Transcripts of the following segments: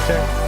check.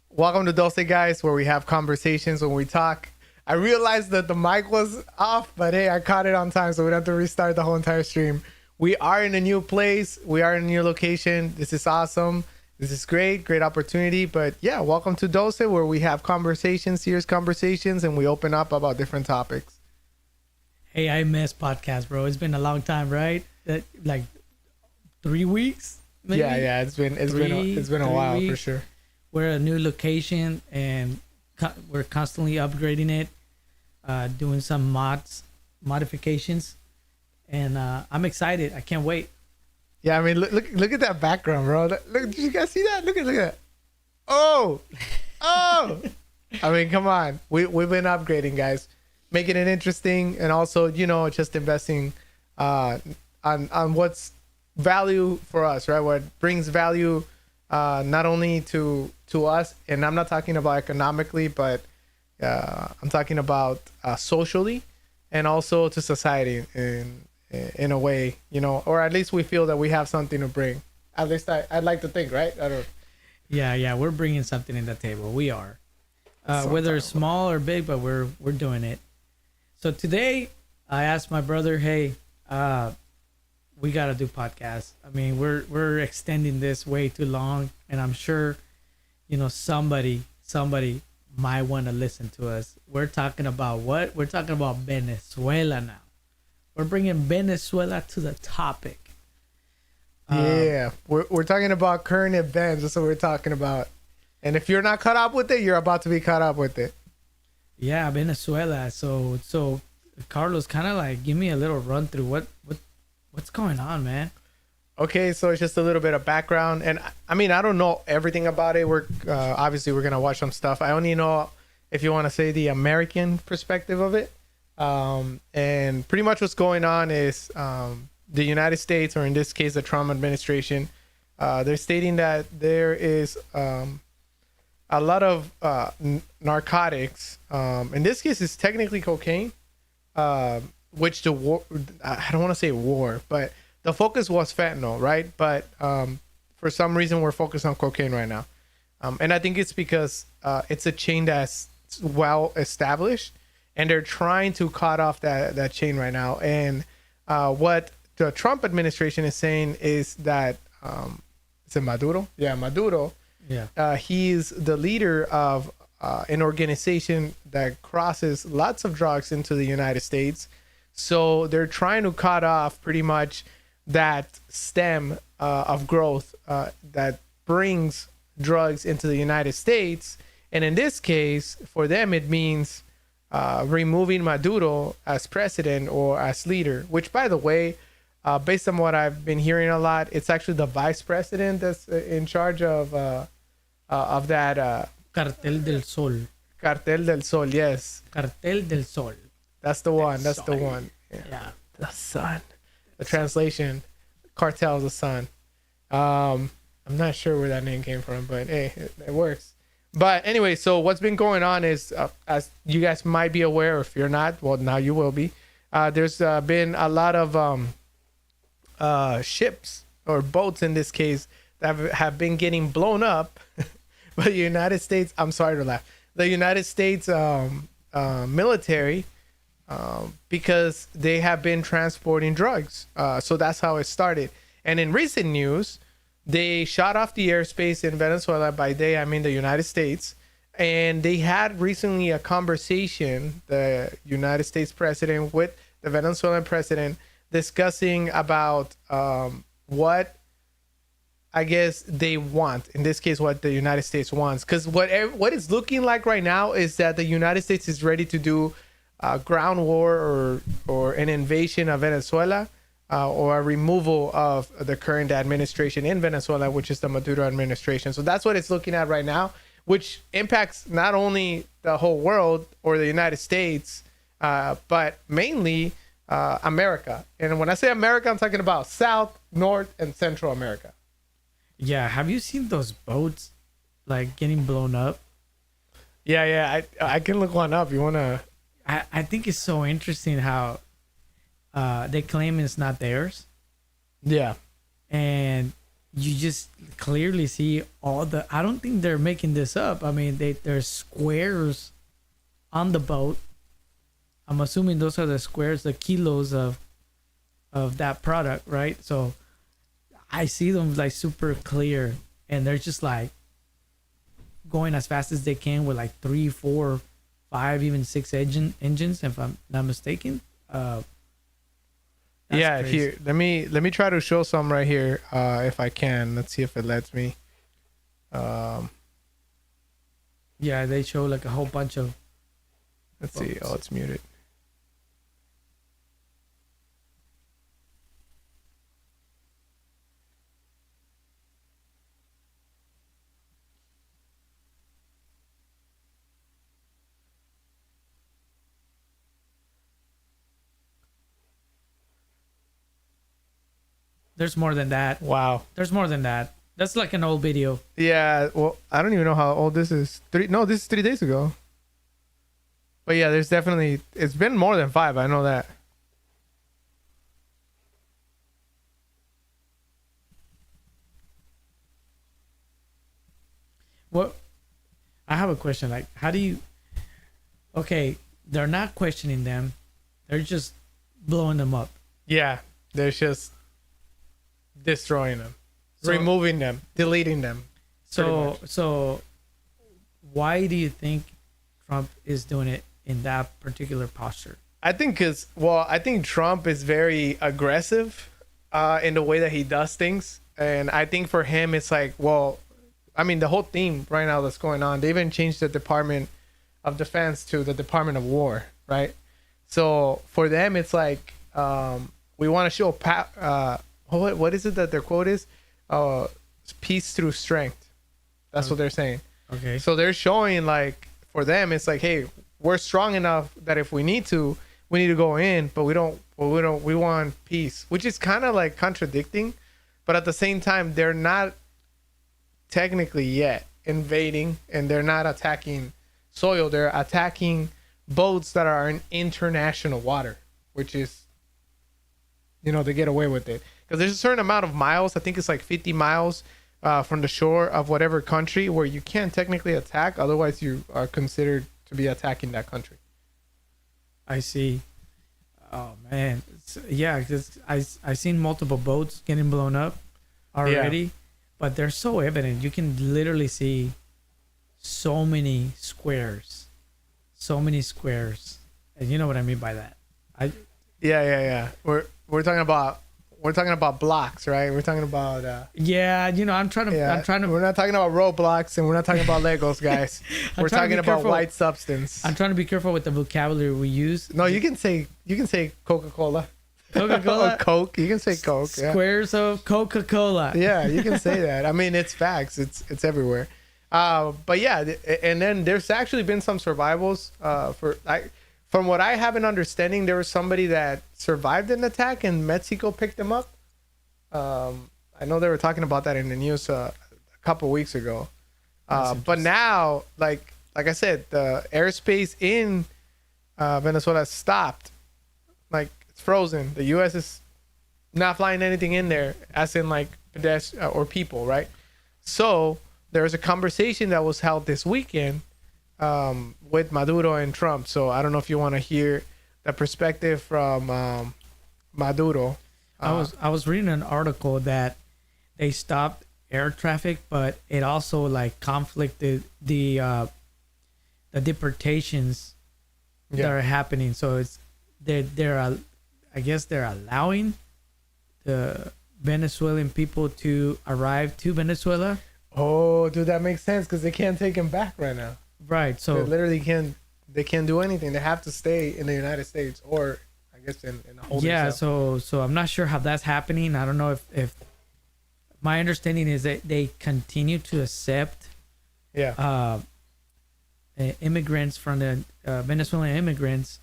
Welcome to Dulce, guys, where we have conversations when we talk. I realized that the mic was off, but hey, I caught it on time, so we don't have to restart the whole entire stream. We are in a new place. We are in a new location. This is awesome. This is great opportunity. But yeah, welcome to Dulce, where we have conversations, serious conversations, and we open up about different topics. Hey, I miss podcast, bro. It's been a long time, right? Like 3 weeks, maybe? Yeah. It's been a while for sure. We're at a new location and we're constantly upgrading it, doing some modifications, and I'm excited. I can't wait. Yeah, I mean, look at that background, bro. Look, did you guys see that? Look at that. Oh. I mean, come on. We've been upgrading, guys, making it interesting, and also, just investing on what's value for us, right? What brings value not only to us, and I'm not talking about economically, but I'm talking about socially, and also to society in a way, or at least we feel that we have something to bring. At least I'd like to think, right? I don't. Yeah, we're bringing something in the table. We are, whether it's small or big, but we're doing it. So today, I asked my brother, hey, we gotta do podcasts. I mean, we're extending this way too long, and I'm sure, somebody might want to listen to us. We're talking about what? We're talking about Venezuela now. We're bringing Venezuela to the topic. Yeah, we're talking about current events. That's what we're talking about. And if you're not caught up with it, you're about to be caught up with it. Yeah, Venezuela. So Carlos, kind of like give me a little run through what's going on, man. Okay, so it's just a little bit of background, and I mean, I don't know everything about it. We're obviously we're gonna watch some stuff. I only know, if you want to say, the American perspective of it, and pretty much what's going on is the United States, or in this case, the Trump administration, they're stating that there is a lot of narcotics. In this case, it's technically cocaine, which the war, I don't want to say war, but the focus was fentanyl, right? But for some reason, we're focused on cocaine right now. And I think it's because it's a chain that's well established, and they're trying to cut off that chain right now. And what the Trump administration is saying is that, is it Maduro? Yeah, Maduro. Yeah. He's the leader of an organization that crosses lots of drugs into the United States. So they're trying to cut off pretty much that stem of growth that brings drugs into the United States. And in this case, for them, it means removing Maduro as president or as leader, which, by the way, based on what I've been hearing a lot, it's actually the vice president that's in charge of that. Cartel del Sol. Cartel del Sol, yes. Cartel del Sol. That's the one. That's the one. Yeah. The sun. The translation, cartel's the sun. I'm not sure where that name came from, but hey, it works. But anyway, so what's been going on is, as you guys might be aware, or if you're not, well, now you will be. There's been a lot of ships, or boats in this case, that have been getting blown up by the United States. I'm sorry to laugh. The United States military, because they have been transporting drugs. So that's how it started. And in recent news, they shot off the airspace in Venezuela. By they, I mean the United States. And they had recently a conversation, the United States president with the Venezuelan president, discussing about what I guess they want. In this case, what the United States wants. Because what it's looking like right now is that the United States is ready to do a ground war or an invasion of Venezuela. Or a removal of the current administration in Venezuela, which is the Maduro administration. So that's what it's looking at right now, which impacts not only the whole world or the United States, but mainly America. And when I say America, I'm talking about South, North, and Central America. Yeah, have you seen those boats like getting blown up? Yeah. I can look one up. You wanna? I think it's so interesting how they claim it's not theirs, Yeah. and you just clearly see all the. I don't think they're making this up. I mean, there's squares on the boat. I'm assuming those are the squares, the kilos of that product, right? So I see them like super clear, and they're just like going as fast as they can with like 3, 4, 5, even 6 engines, if I'm not mistaken. Yeah, crazy. here. Let me try to show some right here, if I can. Let's see if it lets me. Yeah, they show like a whole bunch of. Let's see. Oh, it's muted. There's more than that. Wow. There's more than that. That's like an old video. Yeah. Well, I don't even know how old this is. This is 3 days ago. But yeah, there's definitely. It's been more than 5. I know that. What? I have a question. Like, how do you? Okay, they're not questioning them. They're just blowing them up. Yeah. There's just destroying them, So- removing them, deleting them. pretty much. So why do you think Trump is doing it in that particular posture? I think I think Trump is very aggressive in the way that he does things. And I think for him, it's like, well, I mean, the whole theme right now that's going on, they even changed the Department of Defense to the Department of War, right? So for them, it's like, we want to show, what is it that their quote is? Peace through strength. That's what they're saying. Okay. So they're showing, like, for them, it's like, hey, we're strong enough that if we need to go in, but we want peace, which is kind of like contradicting, but at the same time, they're not technically yet invading, and they're not attacking soil. They're attacking boats that are in international water, which is, they get away with it. Because there's a certain amount of miles, I think it's like 50 miles from the shore of whatever country where you can't technically attack. Otherwise, you are considered to be attacking that country. I see. Oh man, yeah, because I seen multiple boats getting blown up already, but they're so evident. You can literally see so many squares, and you know what I mean by that. Yeah. We're talking about blocks, right? We're talking about Yeah, I'm trying to. We're not talking about roadblocks, and we're not talking about Legos, guys. We're talking about white substance. I'm trying to be careful with the vocabulary we use. No, you can say Coca-Cola. Coca-Cola, or Coke. You can say Coke. Yeah. Squares of Coca-Cola. Yeah, you can say that. I mean, it's facts. It's everywhere. But yeah, and then there's actually been some survivals. From what I have an understanding, there was somebody that survived an attack and Mexico picked them up. I know they were talking about that in the news a couple weeks ago. But now, like I said, the airspace in Venezuela stopped. Like, it's frozen. The U.S. is not flying anything in there, as in like pedestrians or people, right? So there was a conversation that was held this weekend with Maduro and Trump. So I don't know if you want to hear the perspective from Maduro. I was reading an article that they stopped air traffic, but it also like conflicted the deportations that Yeah. are happening. So it's they're I guess they're allowing the Venezuelan people to arrive to Venezuela. Oh, dude, that makes sense because they can't take him back right now. Right. They So literally can't. They can't do anything. They have to stay in the United States, or I guess in a holding yeah. cell. So I'm not sure how that's happening. I don't know if my understanding is that they continue to accept Yeah. immigrants from the Venezuelan immigrants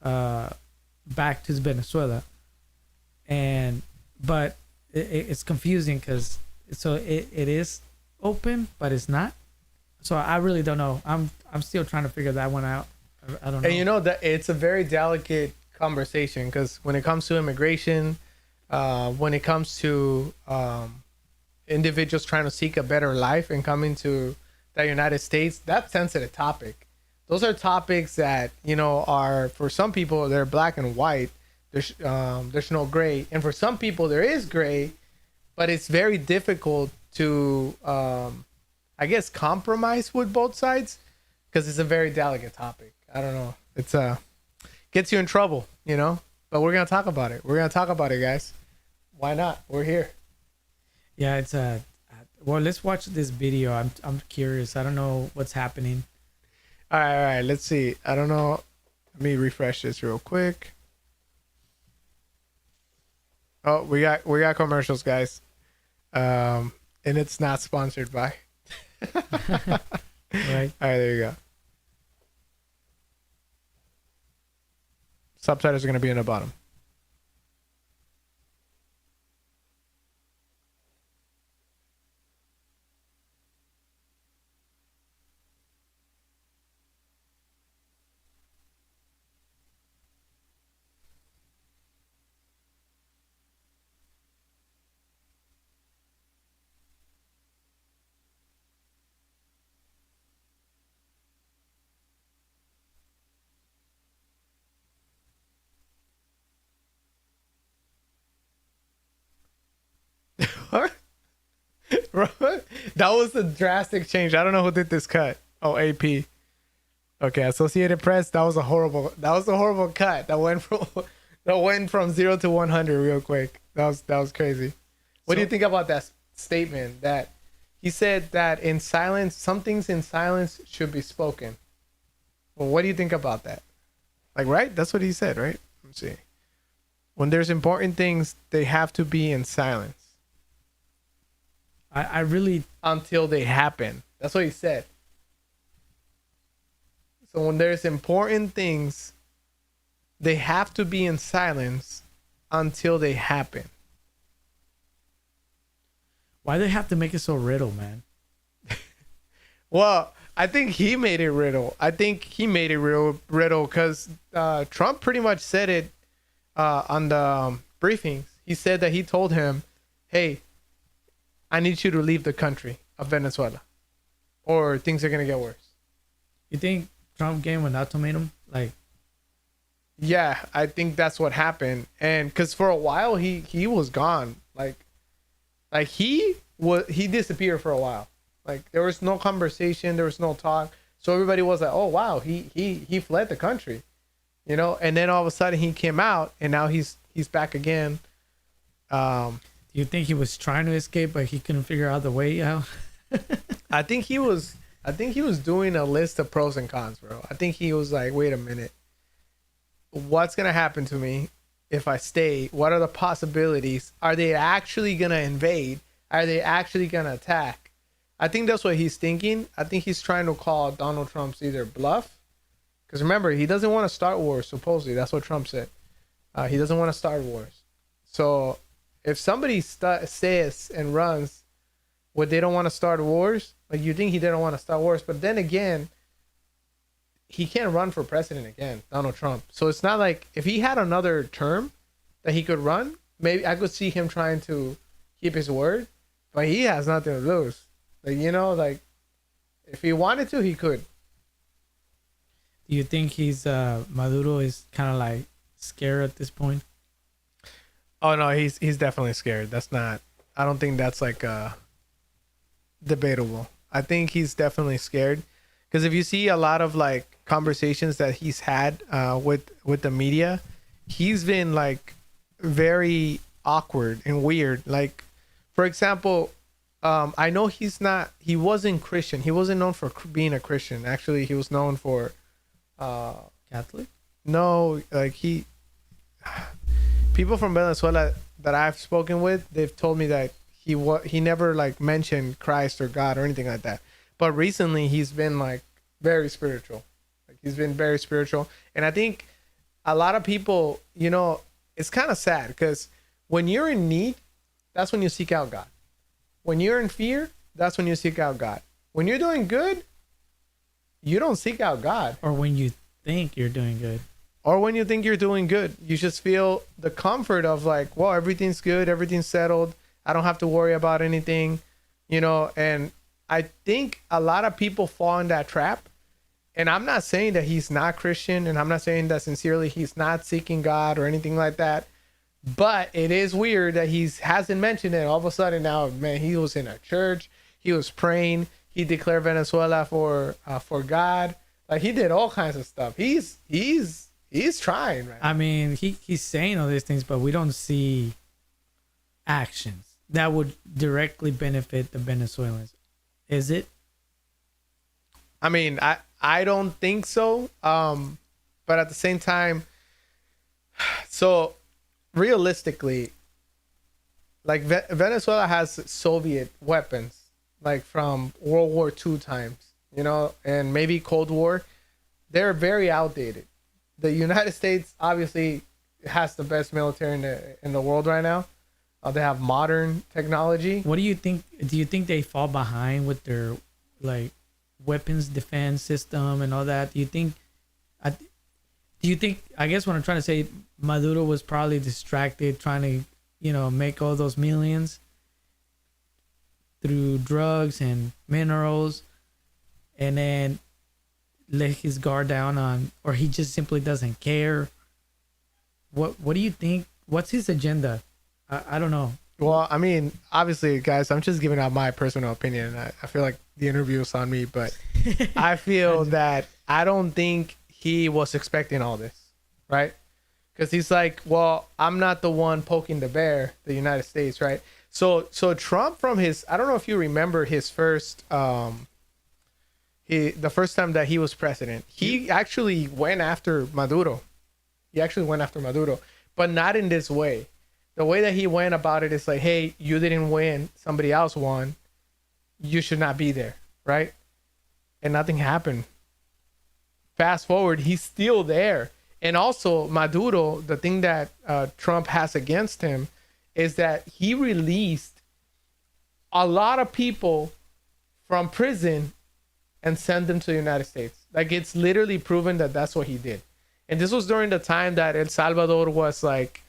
back to Venezuela, but it's confusing because it is open, but it's not. So I really don't know. I'm still trying to figure that one out. I don't know. And you know that it's a very delicate conversation because when it comes to immigration, when it comes to individuals trying to seek a better life and coming to the United States, that's sensitive topic. Those are topics that are, for some people they're black and white. There's no gray, and for some people there is gray, but it's very difficult to I guess compromise with both sides because it's a very delicate topic. I don't know. It's gets you in trouble, but we're gonna talk about it. We're gonna talk about it, guys. Why not? We're here. Yeah, it's well, let's watch this video. I'm curious. I don't know what's happening. All right. Let's see. I don't know. Let me refresh this real quick. Oh, we got commercials, guys. And it's not sponsored by. Right. All right, there you go. Subtitles are going to be in the bottom. That was a drastic change. I don't know who did this cut. Oh, AP. Okay, Associated Press. That was a horrible cut. That went from 0 to 100 real quick. That was crazy. What do you think about that statement? That he said that in silence, some things in silence should be spoken. Well, what do you think about that? Like, right? That's what he said, right? Let's see. When there's important things, they have to be in silence. I really Until they happen. That's what he said. So when there's important things, they have to be in silence until they happen. why they have to make it so riddle, man? Well, I think he made it riddle. I think he made it riddle because Trump pretty much said it on the briefings. He said that he told him, hey, I need you to leave the country of Venezuela or things are going to get worse. You think Trump gave him an ultimatum? Like, Yeah, I think that's what happened. And because for a while he was gone. Like he disappeared for a while. Like there was no conversation, there was no talk. So everybody was like, oh wow, he fled the country. And then all of a sudden he came out and now he's back again. do you think he was trying to escape, but he couldn't figure out the way out? I think he was doing a list of pros and cons, bro. I think he was like, wait a minute. What's going to happen to me if I stay? What are the possibilities? Are they actually going to invade? Are they actually going to attack? I think that's what he's thinking. I think he's trying to call Donald Trump's either bluff. Because remember, he doesn't want to start wars, supposedly. That's what Trump said. He doesn't want to start wars. So if somebody says and runs what they don't want to start wars, like you think he didn't want to start wars. But then again, he can't run for president again, Donald Trump. So it's not like if he had another term that he could run, maybe I could see him trying to keep his word, but he has nothing to lose. Like, if he wanted to, he could. Do you think Maduro is kind of like scared at this point? Oh no, he's definitely scared. That's not. I don't think that's like debatable. I think he's definitely scared because if you see a lot of like conversations that he's had with the media, he's been like very awkward and weird. Like, for example, I know he wasn't Christian. He wasn't known for being a Christian. Actually, he was known for uh, Catholic. no, like people from Venezuela that I've spoken with, they've told me that he never like mentioned Christ or God or anything like that. But recently he's been like very spiritual. Like he's been very spiritual. And I think a lot of people, it's kind of sad because when you're in need, that's when you seek out God. When you're in fear, that's when you seek out God. When you're doing good, you don't seek out God. Or when you think you're doing good. Or when you think you're doing good, you just feel the comfort of like, well, everything's good, everything's settled. I don't have to worry about anything, and I think a lot of people fall in that trap. And I'm not saying that he's not Christian, and I'm not saying that sincerely he's not seeking God or anything like that. But it is weird that he hasn't mentioned it. All of a sudden now, man, he was in a church. He was praying. He declared Venezuela for God. Like he did all kinds of stuff. He's trying, man. I mean, he's saying all these things, but we don't see actions that would directly benefit the Venezuelans. Is it? I mean, I don't think so. But at the same time, so realistically, like Venezuela has Soviet weapons, like from World War II times, and maybe Cold War. They're very outdated. The United States obviously has the best military in the world right now. They have modern technology. What do you think? Do you think they fall behind with their like weapons defense system and all that? Do you think? I guess what I'm trying to say, Maduro was probably distracted trying to, make all those millions through drugs and minerals, and then let his guard down on, or he just simply doesn't care. What do you think? What's his agenda? I don't know. Well, I mean, obviously, guys, I'm just giving out my personal opinion. I feel like the interview is on me, but I feel that I don't think he was expecting all this, right? Because he's like, well, I'm not the one poking the bear, the United States, right? So Trump from I don't know if you remember his first, the first time that he was president, he actually went after Maduro. But not in this way. The way that he went about it is like, hey, you didn't win, somebody else won. You should not be there, right? And nothing happened. Fast forward, he's still there. And also, Maduro, the thing that Trump has against him is that he released a lot of people from prison and sent them to the United States. Like, it's literally proven that that's what he did. And this was during the time that El Salvador was like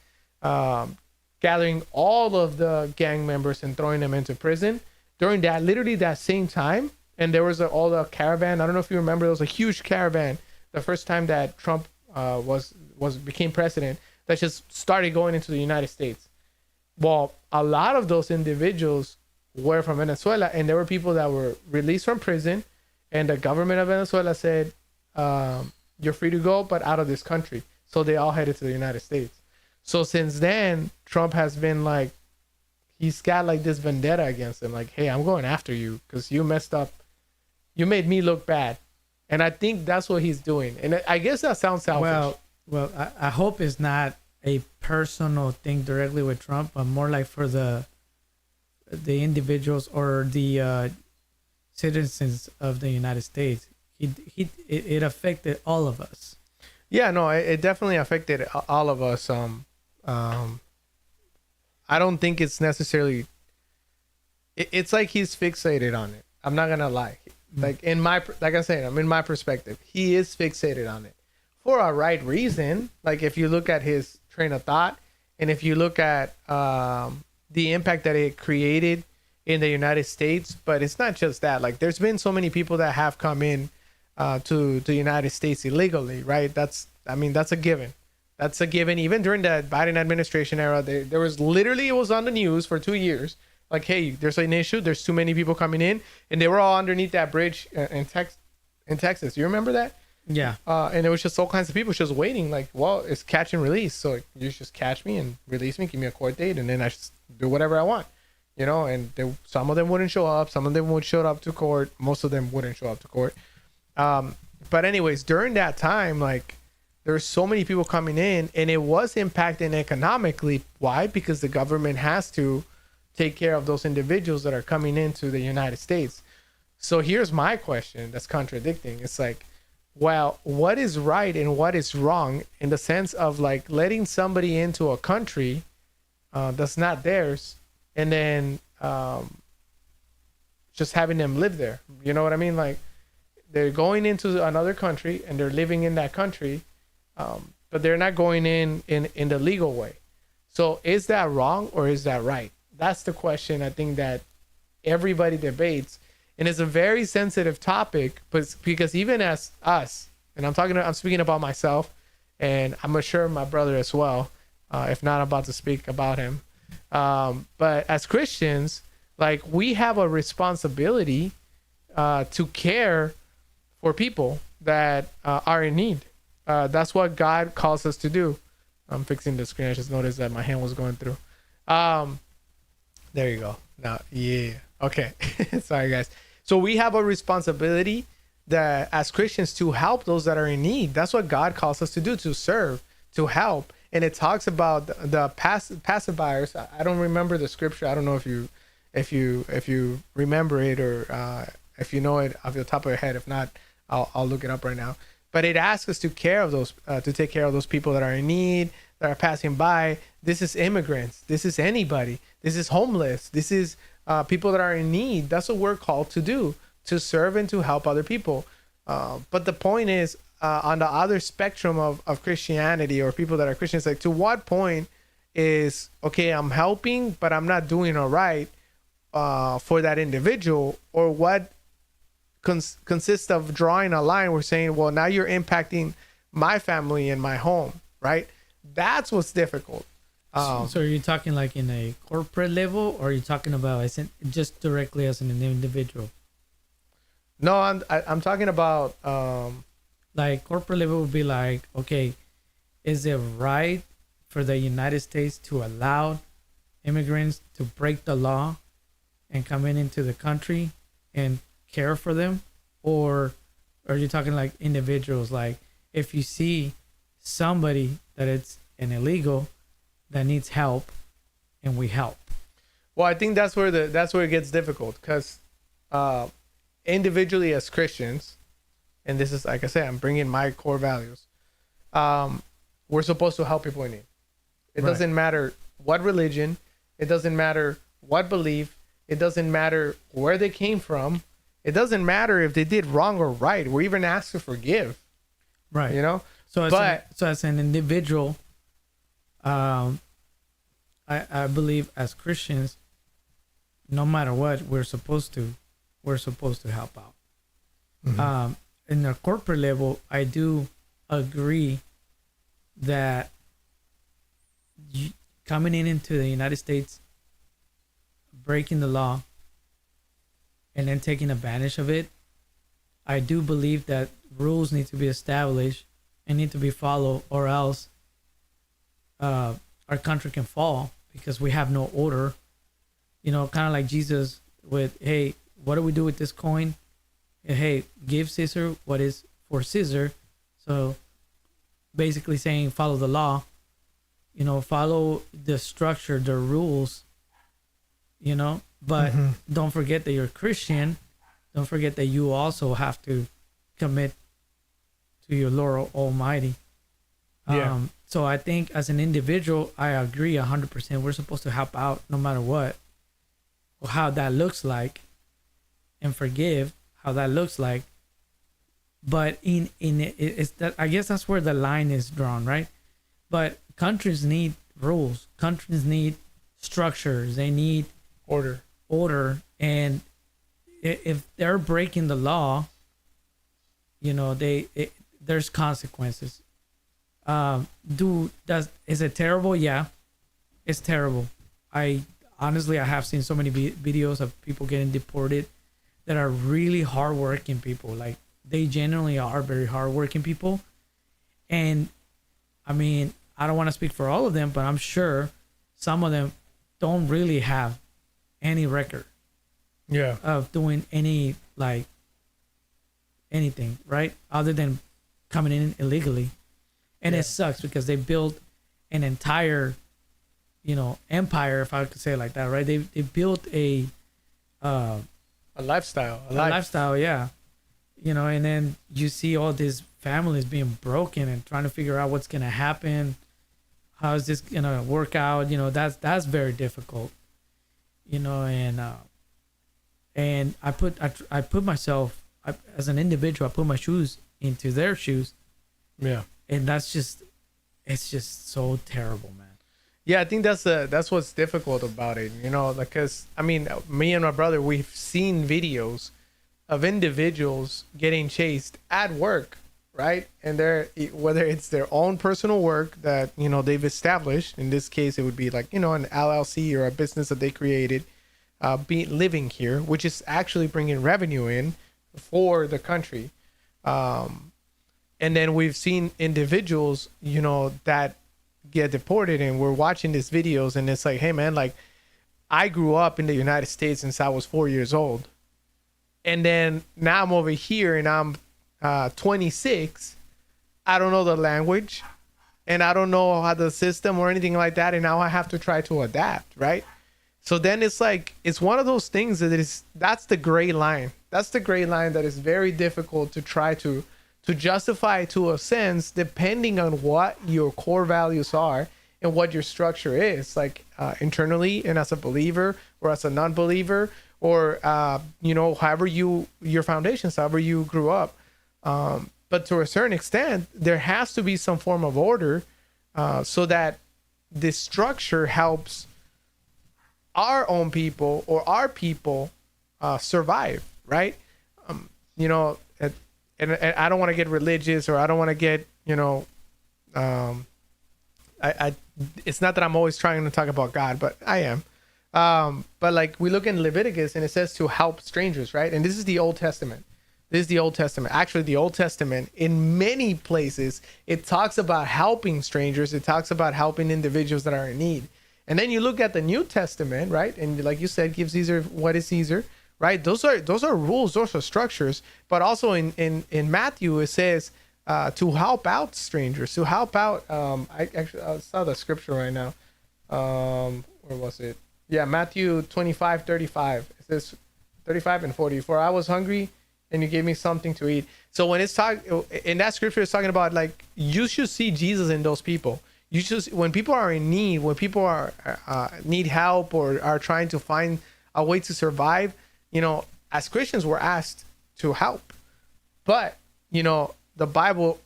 gathering all of the gang members and throwing them into prison. During that same time, and there was all the caravan. I don't know if you remember, there was a huge caravan the first time that Trump became president that just started going into the United States. Well, a lot of those individuals were from Venezuela, and there were people that were released from prison, and the government of Venezuela said, you're free to go, but out of this country. So they all headed to the United States. So since then, Trump has been like, he's got like this vendetta against him. Like, hey, I'm going after you because you messed up. You made me look bad. And I think that's what he's doing. And I guess that sounds selfish. Well, I hope it's not a personal thing directly with Trump, but more like for the individuals or the citizens of the United States. It affected all of us. Yeah, no, it definitely affected all of us. I don't think it's necessarily. It's like he's fixated on it. I'm not gonna lie. Like like I said, I'm in my perspective. He is fixated on it for a right reason. Like if you look at his train of thought, and if you look at the impact that it created in the United States, but it's not just that. Like there's been so many people that have come in to the United States illegally, right? That's a given. That's a given. Even during the Biden administration era, there was literally, it was on the news for 2 years. like, hey, there's an issue, there's too many people coming in, and they were all underneath that bridge in Texas. You remember that? Yeah. And it was just all kinds of people just waiting, like, well, it's catch and release. So like, you just catch me and release me, give me a court date, and then I just do whatever I want, you know. And some of them wouldn't show up, some of them would show up to court, most of them wouldn't show up to court. But anyways, during that time, like, there's so many people coming in, and it was impacting economically. Why? Because the government has to take care of those individuals that are coming into the United States. So here's my question that's contradicting. It's like, well, what is right and what is wrong in the sense of like letting somebody into a country that's not theirs, and then just having them live there? You know what I mean? Like, they're going into another country and they're living in that country, but they're not going in the legal way. So is that wrong or is that right? That's the question I think that everybody debates. And it's a very sensitive topic, but because even as us, and I'm speaking about myself, and I'm sure my brother as well, if not, I'm about to speak about him. But as Christians, like, we have a responsibility to care for people that are in need. That's what God calls us to do. I'm fixing the screen. I just noticed that my hand was going through. There you go. Now, yeah. Okay. Sorry, guys. So we have a responsibility that as Christians to help those that are in need. That's what God calls us to do, to serve, to help. And it talks about the pacifiers. I don't remember the scripture. I don't know if you remember it, or if you know it off the top of your head. If not, I'll look it up right now. But it asks us to take care of those people that are in need, that are passing by. This is immigrants. This is anybody. This is homeless. This is people that are in need. That's what we're called to do, to serve and to help other people. But the point is, on the other spectrum of Christianity, or people that are Christians, like, to what point is, okay, I'm helping, but I'm not doing all right for that individual, or what consists of drawing a line. We're saying, well, now you're impacting my family and my home, right? That's what's difficult. So are you talking like in a corporate level, or are you talking about just directly as an individual? No, I'm talking about like corporate level would be like, okay, is it right for the United States to allow immigrants to break the law and come into the country and care for them? Or are you talking like individuals, like if you see somebody that it's an illegal that needs help, and we help? Well, I think that's where it gets difficult, because individually as Christians, and this is, like I say, I'm bringing my core values. We're supposed to help people in need. It doesn't matter what religion. It doesn't matter what belief. It doesn't matter where they came from. It doesn't matter if they did wrong or right. We're even asked to forgive. Right. You know. So as an individual, I believe as Christians, no matter what, we're supposed to help out. Mm-hmm. In the corporate level, I do agree that coming into the United States, breaking the law, and then taking advantage of it, I do believe that rules need to be established and need to be followed, or else our country can fall, because we have no order. You know, kind of like Jesus with, hey, what do we do with this coin? Hey, give Caesar what is for Caesar. So basically saying, follow the law, you know, follow the structure, the rules, you know, but don't forget that you're Christian. Don't forget that you also have to commit to your Lord Almighty. Yeah. So I think as an individual, I agree 100%. We're supposed to help out no matter what, or how that looks like, and forgive how that looks like. But it's that, I guess that's where the line is drawn, right? But countries need rules. Countries need structures. They need order. And if they're breaking the law, you know, there's consequences. Is it terrible? Yeah, it's terrible. I honestly, I have seen so many videos of people getting deported that are really hardworking people. Like they genuinely are very hardworking people. And I mean, I don't want to speak for all of them, but I'm sure some of them don't really have any record Yeah. of doing any like anything, right? Other than coming in illegally. And Yeah. it sucks because they built an entire, empire, if I could say it like that, right? They built a lifestyle. a lifestyle, yeah. And then you see all these families being broken and trying to figure out what's gonna happen. How is this gonna work out? That's very difficult. And I put myself as an individual. I put my shoes into their shoes, Yeah. and it's just so terrible, man. Yeah, I think that's what's difficult about it, because I mean, me and my brother, we've seen videos of individuals getting chased at work, right? And whether it's their own personal work that they've established. In this case, it would be like an LLC or a business that they created, living here, which is actually bringing revenue in for the country. And then we've seen individuals, that get deported, and we're watching these videos, and it's like, hey man, like I grew up in the United States since I was 4 years old, and then now I'm over here and I'm 26. I don't know the language, and I don't know how the system or anything like that, and now I have to try to adapt, right? So then it's like, it's one of those things that's the gray line. That's the gray line that is very difficult to try to justify, to a sense, depending on what your core values are and what your structure is, like internally, and as a believer or as a non-believer, or however your foundations, however you grew up. But to a certain extent, there has to be some form of order, so that this structure helps our own people or our people survive, right? And I don't want to get religious, or I don't want to get, it's not that I'm always trying to talk about God, but I am. But like we look in Leviticus, and it says to help strangers, right? And this is the Old Testament. Actually, the Old Testament, in many places, it talks about helping strangers. It talks about helping individuals that are in need. And then you look at the New Testament, right? And like you said, give Caesar what is Caesar. Right, those are rules, those are structures. But also in Matthew, it says to help out strangers, to help out. I saw the scripture right now. Where was it? Yeah, Matthew 25:35. It says 35 and 40. For I was hungry, and you gave me something to eat. So when it's in that scripture, it's talking about like you should see Jesus in those people. You should, when people are in need, when people are need help or are trying to find a way to survive. As Christians, we're asked to help. But, the Bible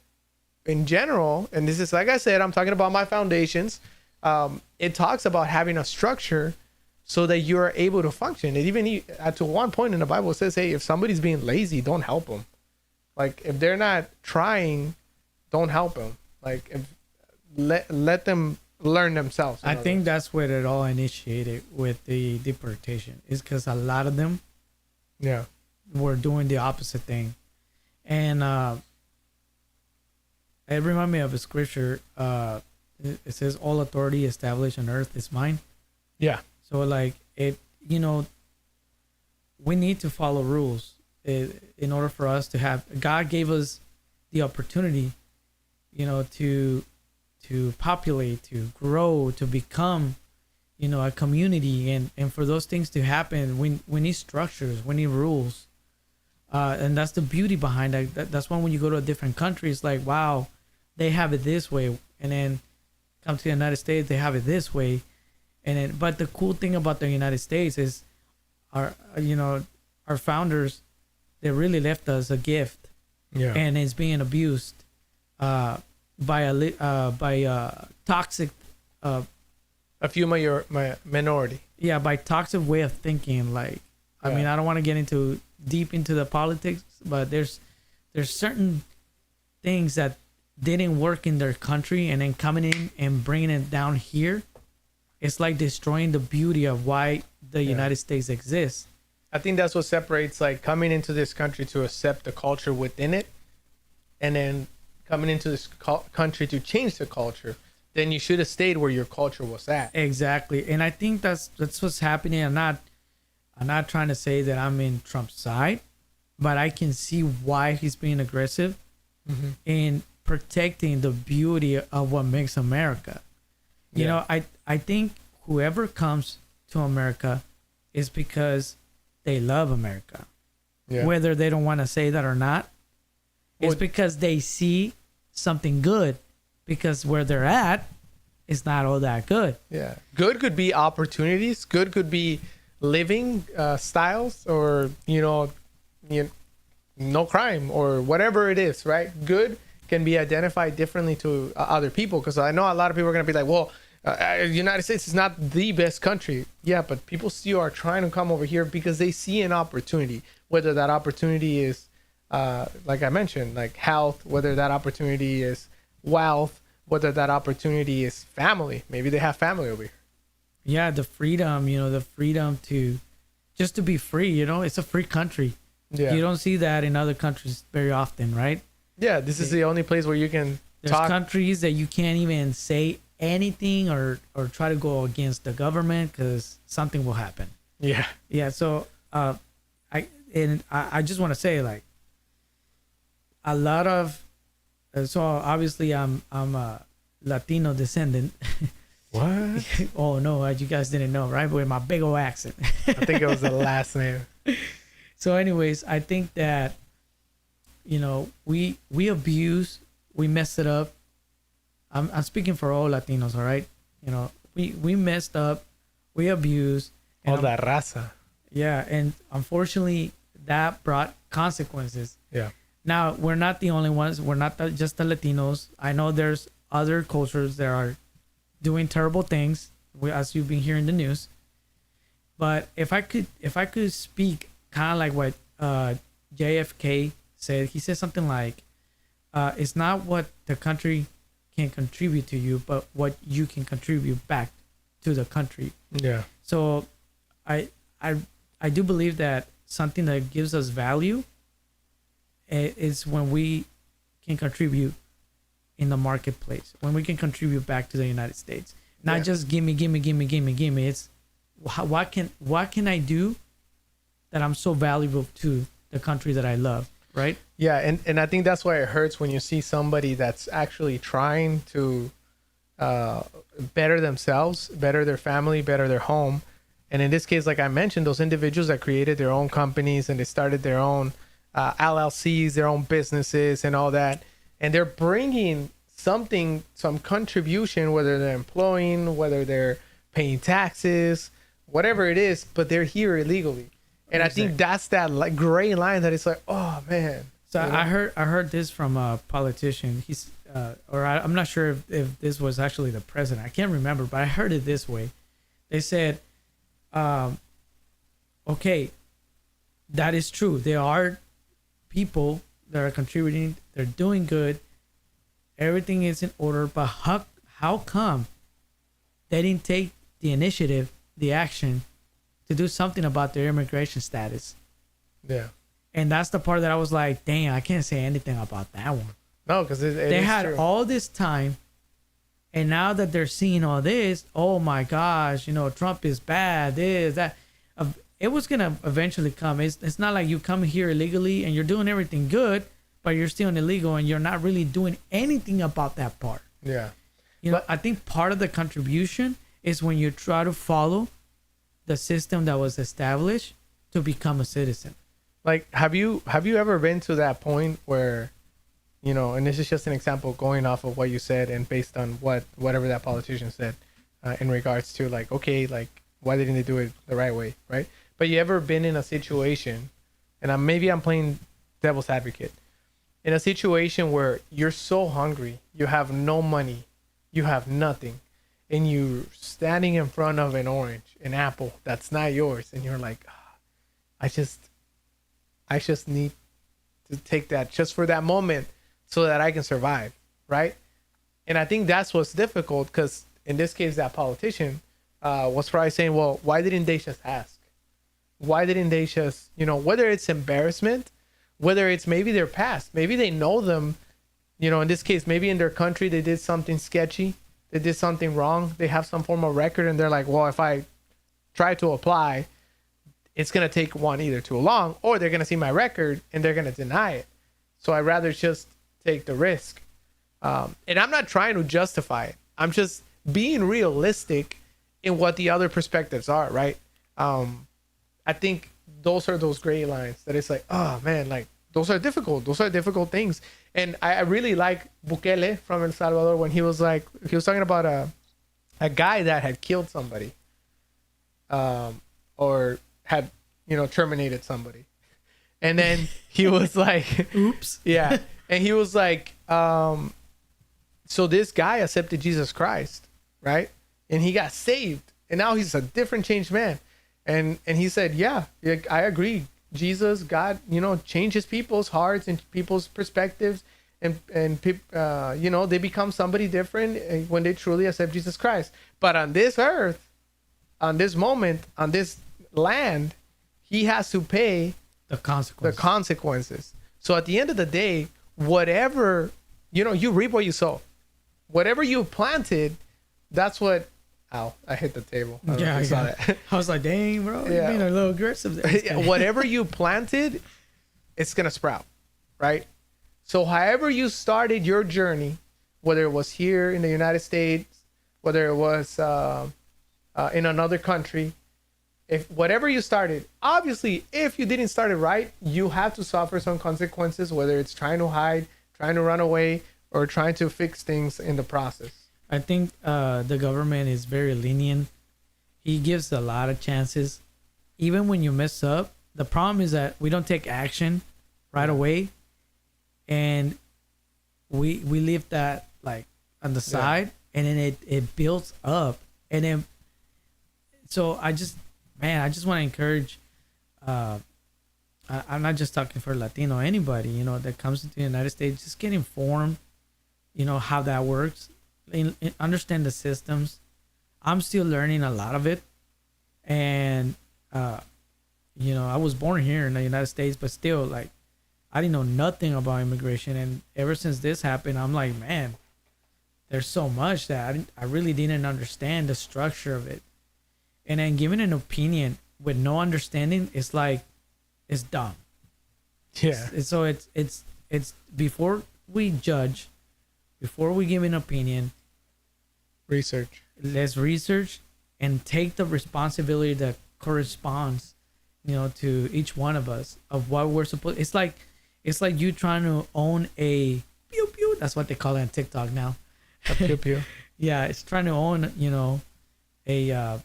in general, and this is, like I said, I'm talking about my foundations. It talks about having a structure so that you're able to function. It even, to one point in the Bible, it says, hey, if somebody's being lazy, don't help them. Like, if they're not trying, don't help them. Like, let them learn themselves. I think that's where it all initiated with the deportation, is because a lot of them were doing the opposite thing. And it reminded me of a scripture. It says all authority established on earth is mine. Yeah. So like we need to follow rules in order for us to have, God gave us the opportunity, to populate, to grow, to become a community, and for those things to happen, we need structures, we need rules, and that's the beauty behind that. That's why when you go to a different country, it's like, wow, they have it this way, and then come to the United States, they have it this way, and then. But the cool thing about the United States is, our founders, they really left us a gift, and it's being abused by a toxic. A few my minority. Yeah, by toxic way of thinking. Like, I mean, I don't want to get deep into the politics, but there's certain things that didn't work in their country, and then coming in and bringing it down here, it's like destroying the beauty of why the United States exists. I think that's what separates like coming into this country to accept the culture within it, and then coming into this country to change the culture. Then you should have stayed where your culture was at. Exactly, and I think that's what's happening. I'm not trying to say that I'm in Trump's side, but I can see why he's being aggressive in protecting the beauty of what makes America. You know, I think whoever comes to America is because they love America. Yeah. Whether they don't want to say that or not, it's because they see something good, because where they're at is not all that good. Yeah. Good could be opportunities. Good could be living styles, or, no crime, or whatever it is, right? Good can be identified differently to other people, because I know a lot of people are going to be like, well, the United States is not the best country. Yeah, but people still are trying to come over here because they see an opportunity, whether that opportunity is, like I mentioned, like health, whether that opportunity is wealth, whether that opportunity is family. Maybe they have family over here. Yeah, the freedom, the freedom to just to be free, it's a free country. Yeah. You don't see that in other countries very often, right? Yeah, this is the only place where you can There's countries that you can't even say anything or try to go against the government because something will happen. Yeah. Yeah, so I just want to say, like, a lot of so obviously I'm a Latino descendant. What? Oh no, you guys didn't know, right? With my big old accent. I think it was the last name. So anyways, I think that we abuse, we mess it up. I'm speaking for all Latinos, all right? We messed up, we abused. All that raza. Yeah, and unfortunately that brought consequences. Yeah. Now, we're not the only ones. We're not just the Latinos. I know there's other cultures that are doing terrible things, as you've been hearing the news. But if I could speak kind of like what JFK said, he said something like, it's not what the country can contribute to you, but what you can contribute back to the country. Yeah. So I do believe that something that gives us value is when we can contribute in the marketplace, when we can contribute back to the United States, not just gimme. It's what can I do that I'm so valuable to the country that I love, right? Yeah, and I think that's why it hurts when you see somebody that's actually trying to better themselves, better their family, better their home. And in this case, like I mentioned, those individuals that created their own companies and they started their own LLCs, their own businesses and all that. And they're bringing some contribution, whether they're employing, whether they're paying taxes, whatever it is, but they're here illegally. And I think that's that gray line that it's like, oh man. So I heard this from a politician. He's I'm not sure if this was actually the president. I can't remember, but I heard it this way. They said, okay, that is true. There are people that are contributing. They're doing good. Everything is in order. But how come they didn't take the initiative, the action to do something about their immigration status? Yeah. And that's the part that I was like, dang, I can't say anything about that one. No, because they had true. all this time, and now that they're seeing all this, oh my gosh, Trump is bad, this, that. It was going to eventually come. It's not like you come here illegally and you're doing everything good, but you're still illegal and you're not really doing anything about that part. Yeah. I think part of the contribution is when you try to follow the system that was established to become a citizen. Like, have you ever been to that point where, and this is just an example going off of what you said and based on whatever that politician said in regards to like, okay, like, why didn't they do it the right way, right? But you ever been in a situation, and maybe I'm playing devil's advocate, in a situation where you're so hungry, you have no money, you have nothing, and you're standing in front of an apple that's not yours, and you're like, I just need to take that just for that moment so that I can survive, right? And I think that's what's difficult, because in this case, that politician was probably saying, well, why didn't they just ask? Why didn't they just, whether it's embarrassment, whether it's maybe their past, maybe they know them, in this case, maybe in their country they did something sketchy, they did something wrong, they have some form of record, and they're like, well, if I try to apply, it's going to take one either too long, or they're going to see my record and they're going to deny it. So I'd rather just take the risk. And I'm not trying to justify it. I'm just being realistic in what the other perspectives are, right? I think those are those gray lines that it's like, oh man, like those are difficult. Those are difficult things. And I really like Bukele from El Salvador when he was talking about a guy that had killed somebody, or had, terminated somebody. And then he was like, oops. Yeah. And he was like, so this guy accepted Jesus Christ, right? And he got saved. And now he's a different changed man. And he said, yeah, I agree. Jesus, God, changes people's hearts and people's perspectives. And they become somebody different when they truly accept Jesus Christ. But on this earth, on this moment, on this land, he has to pay the consequences. So at the end of the day, whatever, you reap what you sow. Whatever you planted, that's what. Ow, I hit the table. I don't know if you saw that. I was like, dang, bro, you're being a little aggressive there. Whatever you planted, it's going to sprout, right? So however you started your journey, whether it was here in the United States, whether it was in another country, if whatever you started, obviously, if you didn't start it right, you have to suffer some consequences, whether it's trying to hide, trying to run away, or trying to fix things in the process. I think the government is very lenient. He gives a lot of chances. Even when you mess up, the problem is that we don't take action right away. And we leave that like on the side, and then it builds up. And then, so I just want to encourage, I'm not just talking for Latino, anybody, that comes into the United States, just get informed, how that works. Understand the systems. I'm still learning a lot of it, and I was born here in the United States, but still, like, I didn't know nothing about immigration. And ever since this happened, I'm like, man, there's so much that I really didn't understand the structure of it. And then giving an opinion with no understanding is like, it's dumb. Yeah. So it's before we judge, before we give an opinion, let's research and take the responsibility that corresponds, to each one of us of what we're supposed. It's like you trying to own a pew pew. That's what they call it on TikTok now. A pew pew. Yeah, it's trying to own, the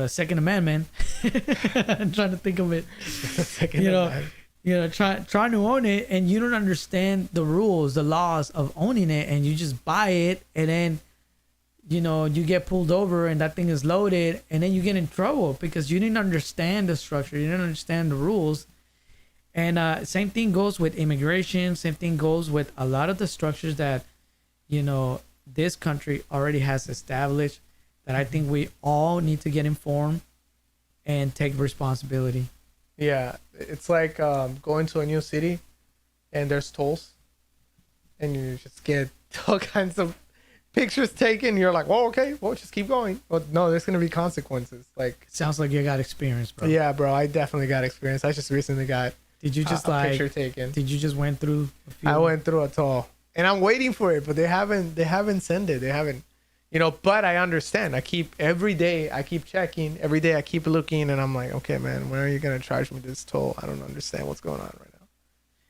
Second Amendment. I'm trying to think of it. Trying to own it, and you don't understand the rules, the laws of owning it, and you just buy it, and then you get pulled over and that thing is loaded, and then you get in trouble because you didn't understand the structure, you didn't understand the rules. And same thing goes with immigration, same thing goes with a lot of the structures that this country already has established, that I think we all need to get informed and take responsibility. Yeah, it's like going to a new city and there's tolls, and you just get all kinds of pictures taken. You're like, well, okay, well, just keep going. But no, there's gonna be consequences. Like, sounds like you got experience, bro. Yeah, bro, I definitely got experience. I just recently got. Did you just a picture taken? Did you just went through? I went through a toll, and I'm waiting for it, but they haven't sent it. They haven't. But I understand. I keep checking every day. I keep looking, and I'm like, okay, man, when are you gonna charge me this toll? I don't understand what's going on right now.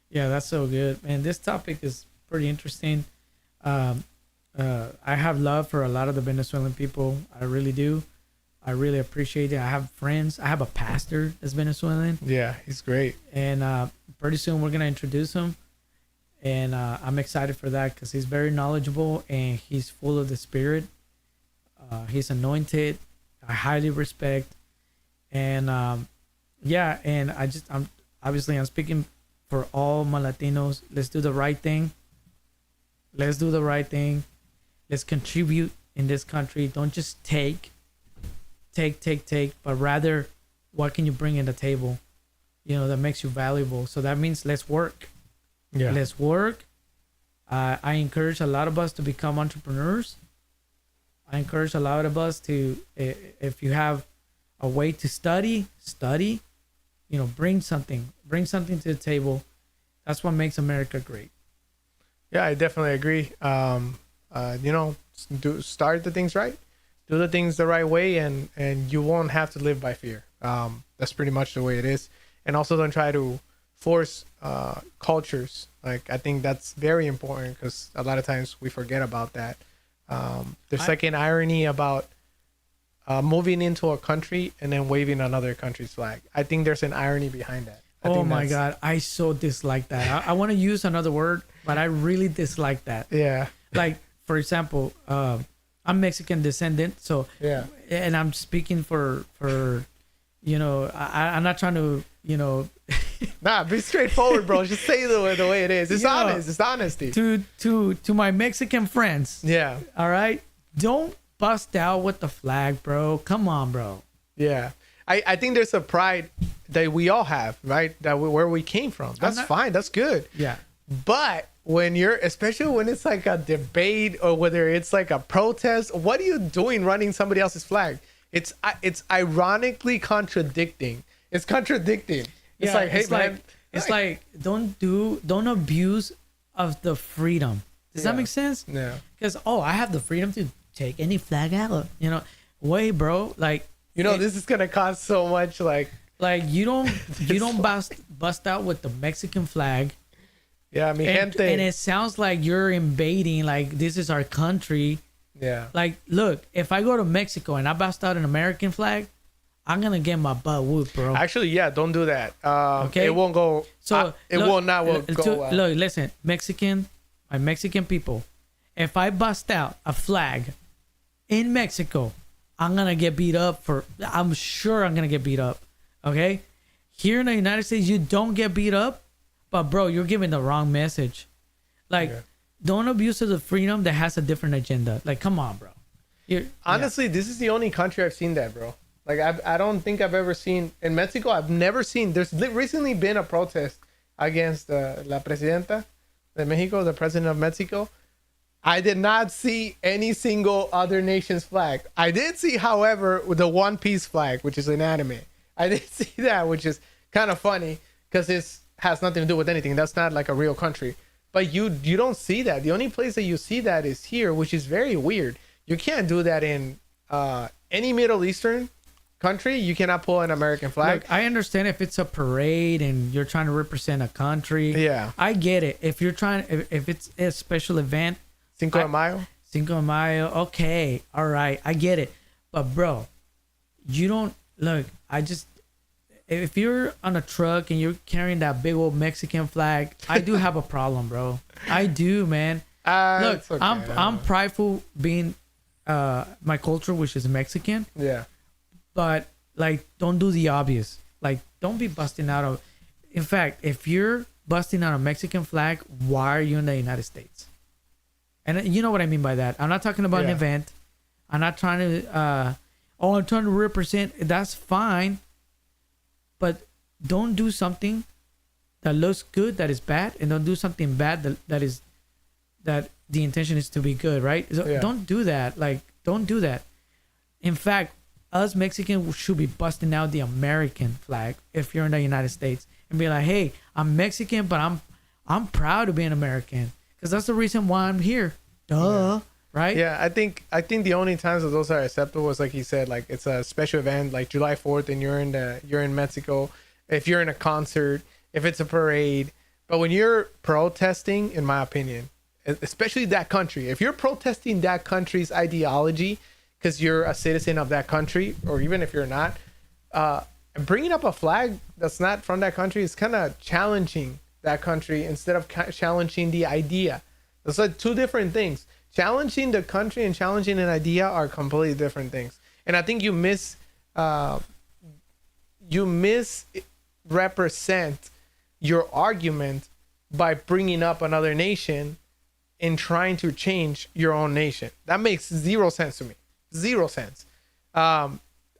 Yeah, that's so good, man. This topic is pretty interesting. I have love for a lot of the Venezuelan people. I really do. I really appreciate it. I have friends. I have a pastor that's Venezuelan. Yeah, he's great. And pretty soon we're gonna introduce him. And I'm excited for that because he's very knowledgeable and he's full of the Spirit. He's anointed. I highly respect. And I'm speaking for all my Latinos. Let's do the right thing. Let's do the right thing. Let's contribute in this country. Don't just take. take, but rather what can you bring in the table, that makes you valuable. So that means let's work. Yeah. Let's work. I encourage a lot of us to become entrepreneurs. I encourage a lot of us to, if you have a way to study, bring something to the table. That's what makes America great. Yeah, I definitely agree. Start the things right, do the things the right way, and you won't have to live by fear. That's pretty much the way it is. And also don't try to force cultures. Like, I think that's very important, because a lot of times we forget about that. There's like an irony about moving into a country and then waving another country's flag. I think there's an irony behind that. Oh my God, I so dislike that. I want to use another word, but I really dislike that. Yeah. Like, for example, I'm Mexican descendant, so yeah, and I'm speaking for I'm not trying to Nah, be straightforward, bro. Just say the way it is. It's honest. It's honesty. To my Mexican friends. Yeah. All right. Don't bust out with the flag, bro. Come on, bro. Yeah. I think there's a pride that we all have, right? Where we came from. That's fine. That's good. Yeah. But especially when it's like a debate, or whether it's like a protest, what are you doing running somebody else's flag? It's ironically contradicting. It's contradicting. It's like, hey, man. It's like don't abuse of the freedom. Does that make sense? Yeah. Because I have the freedom to take any flag out. Wait, bro. Like, this is gonna cost so much. Like you don't bust out with the Mexican flag. Yeah, I mean, and it sounds like you're invading. Like, this is our country. Yeah. Like, look, if I go to Mexico and I bust out an American flag, I'm gonna get my butt whooped, bro. Actually, yeah, don't do that. Okay, it won't go. So it will not go well. Look, listen, my Mexican people. If I bust out a flag in Mexico, I'm gonna get beat up I'm sure I'm gonna get beat up. Okay, here in the United States, you don't get beat up, but bro, you're giving the wrong message. Like, don't abuse of the freedom that has a different agenda. Like, come on, bro. Honestly, this is the only country I've seen that, bro. Like, I don't think I've ever seen in Mexico. I've never seen. There's recently been a protest against la presidenta de Mexico, the president of Mexico. I did not see any single other nation's flag. I did see, however, the One Piece flag, which is an anime. I did see that, which is kind of funny, because this has nothing to do with anything. That's not like a real country. But you don't see that. The only place that you see that is here, which is very weird. You can't do that in any Middle Eastern country. You cannot pull an American flag. Look, I understand if it's a parade and you're trying to represent a country. Yeah, I get it. If it's a special event, Cinco de Mayo, okay, all right, I get it. But bro, you don't look. If you're on a truck and you're carrying that big old Mexican flag, I do have a problem, bro. I do, man. Look, okay, I'm prideful being my culture, which is Mexican. Yeah. But like, don't do the obvious. Like, don't be busting out of. In fact, if you're busting out a Mexican flag, why are you in the United States? And you know what I mean by that. I'm not talking about an event. I'm not trying to. I'm trying to represent. That's fine. But don't do something that looks good that is bad, and don't do something bad that the intention is to be good, right? So don't do that. Like, don't do that. In fact, us Mexicans should be busting out the American flag if you're in the United States, and be like, hey, I'm Mexican, but I'm proud to be an American, because that's the reason why I'm here. Duh. Right? Yeah, I think the only times that those are acceptable is, like he said, like it's a special event like July 4th and you're in Mexico, if you're in a concert, if it's a parade. But when you're protesting, in my opinion, especially that country, if you're protesting that country's ideology because you're a citizen of that country, or even if you're not, bringing up a flag that's not from that country is kind of challenging that country instead of challenging the idea. It's like two different things. Challenging the country and challenging an idea are completely different things. And I think you misrepresent your argument by bringing up another nation and trying to change your own nation. That makes zero sense to me. Zero sense.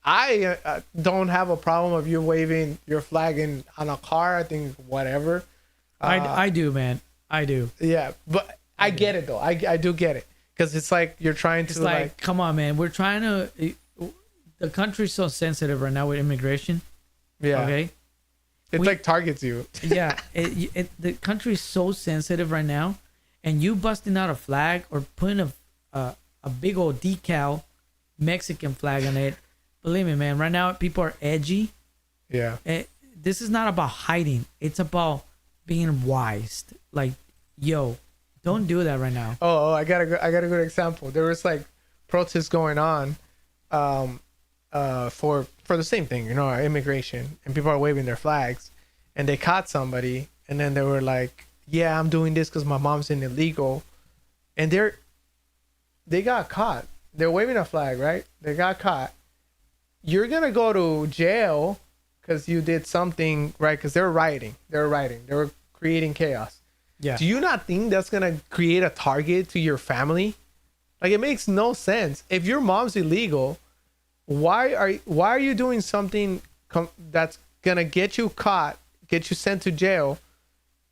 I don't have a problem of you waving your flag on a car. I think whatever. I do, man. I do. Yeah, but I get it though. I do get it because it's like you're trying to It's like, come on, man. We're trying to. The country's so sensitive right now with immigration. yeah. Okay. It like targets you. Yeah. The country's so sensitive right now, and you busting out a flag or putting a big old decal Mexican flag on it. Believe me, man. Right now, people are edgy. Yeah. This is not about hiding. It's about being wise. Like, yo, don't do that right now. Oh, I got a good example. There was like protests going on, for the same thing, immigration, and people are waving their flags, and they caught somebody, and then they were like, "Yeah, I'm doing this because my mom's an illegal," and they got caught. They're waving a flag, right? They got caught. You're gonna go to jail because you did something, right? Because they're rioting. They were creating chaos. Yeah. Do you not think that's gonna create a target to your family? Like, it makes no sense. If your mom's illegal, why are you doing something that's gonna get you caught, get you sent to jail,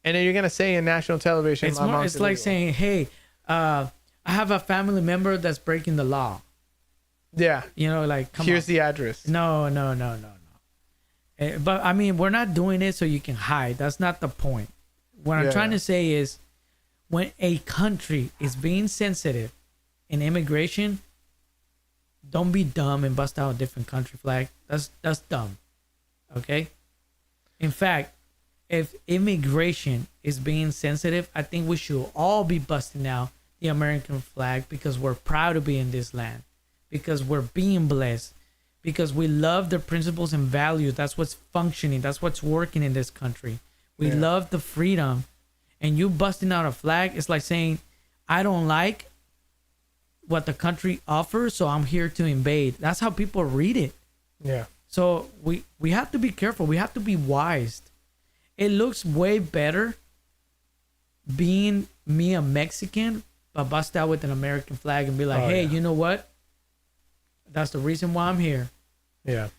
and then you're gonna say in national television, It's like saying, hey, I have a family member that's breaking the law. yeah, Like, come here's on. the address. No. But I mean, we're not doing it so you can hide. That's not the point. What I'm trying to say is, when a country is being sensitive in immigration, don't be dumb and bust out a different country flag. That's dumb. Okay? In fact, if immigration is being sensitive, I think we should all be busting out the American flag because we're proud to be in this land, because we're being blessed, because we love the principles and values. That's what's functioning. That's what's working in this country. We love the freedom. And you busting out a flag, it's like saying, I don't like what the country offers, so I'm here to invade. That's how people read it. Yeah. So we have to be careful. We have to be wise. It looks way better being me, a Mexican, but bust out with an American flag and be like, hey, you know what? That's the reason why I'm here. Yeah.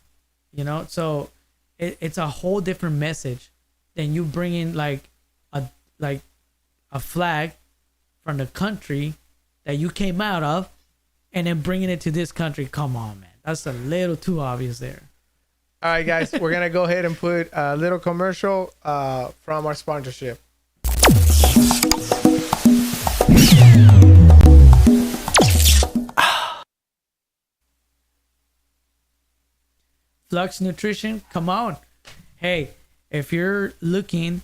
So it's a whole different message than you bringing like a flag from the country that you came out of and then bringing it to this country. Come on, man. That's a little too obvious there. All right, guys, we're going to go ahead and put a little commercial from our sponsorship. Flux Nutrition, come on. Hey, if you're looking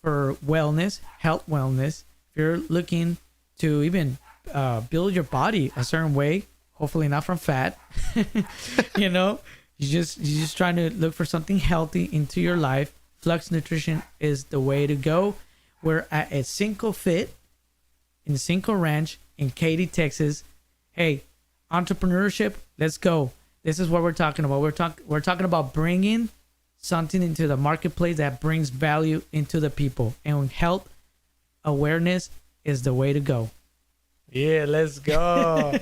for wellness, health wellness, if you're looking to even build your body a certain way, hopefully not from fat, you're just trying to look for something healthy into your life, Flux Nutrition is the way to go. We're at a Cinco Fit in Cinco Ranch in Katy, Texas. Hey, entrepreneurship, let's go. This is what we're talking about. We're talking about bringing something into the marketplace that brings value into the people, and health awareness is the way to go. Yeah, let's go.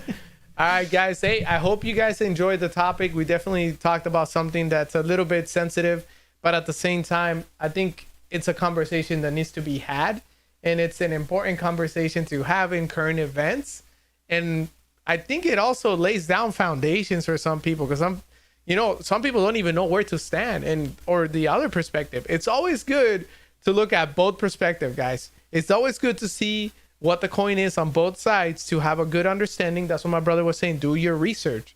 All right, guys. Hey, I hope you guys enjoyed the topic. We definitely talked about something that's a little bit sensitive, but at the same time, I think it's a conversation that needs to be had, and it's an important conversation to have in current events. And I think it also lays down foundations for some people, because some people don't even know where to stand, or the other perspective. It's always good to look at both perspectives, guys. It's always good to see what the coin is on both sides to have a good understanding. That's what my brother was saying. Do your research,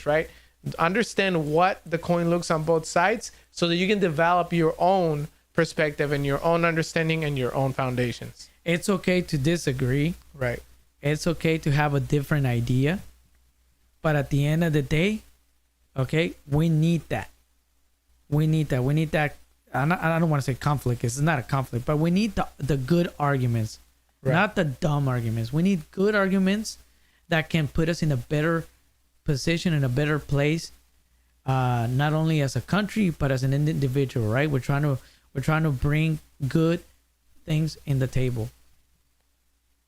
right? Understand what the coin looks on both sides so that you can develop your own perspective and your own understanding and your own foundations. It's okay to disagree. Right. It's okay to have a different idea. But at the end of the day, okay, we need that. We need that. I don't want to say conflict. It's not a conflict, but we need the good arguments, right, not the dumb arguments. We need good arguments that can put us in a better position, in a better place, not only as a country but as an individual. Right? We're trying to bring good things in the table.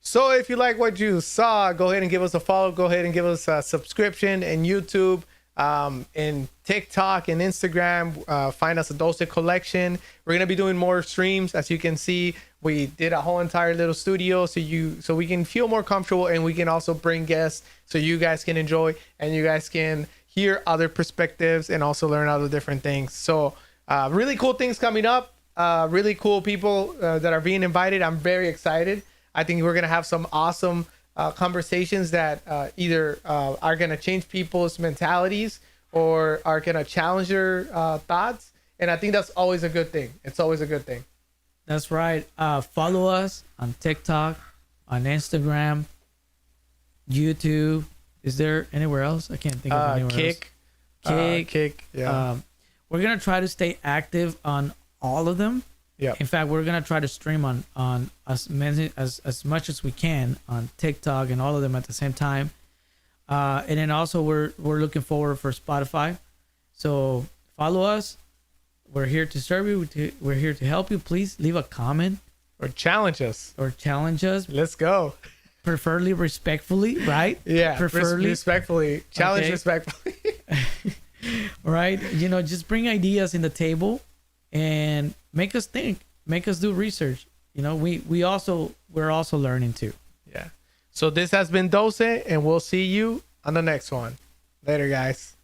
So if you like what you saw, go ahead and give us a follow. Go ahead and give us a subscription in YouTube. in TikTok and Instagram. Find us a Dulce Collection. We're gonna be doing more streams. As you can see, we did a whole entire little studio so we can feel more comfortable, and we can also bring guests so you guys can enjoy and you guys can hear other perspectives and also learn other different things. So really cool things coming up. Really cool people that are being invited. I'm very excited. I think we're gonna have some awesome conversations that either are gonna change people's mentalities or are gonna challenge their thoughts. And I think that's always a good thing. It's always a good thing. That's right. Follow us on TikTok, on Instagram, YouTube. Is there anywhere else? I can't think of anywhere Kick. else. Kick. Yeah. We're gonna try to stay active on all of them. Yeah. In fact, we're gonna try to stream on as much as we can on TikTok and all of them at the same time. And then also we're looking forward for Spotify. So follow us. We're here to serve you. We're here to help you. Please leave a comment Or challenge us. Let's go. Preferably respectfully, right? Yeah. Preferably Respectfully. Challenge respectfully. right? Just bring ideas in the table and make us think, make us do research. We're also learning too. Yeah. So this has been Dulce, and we'll see you on the next one. Later, guys.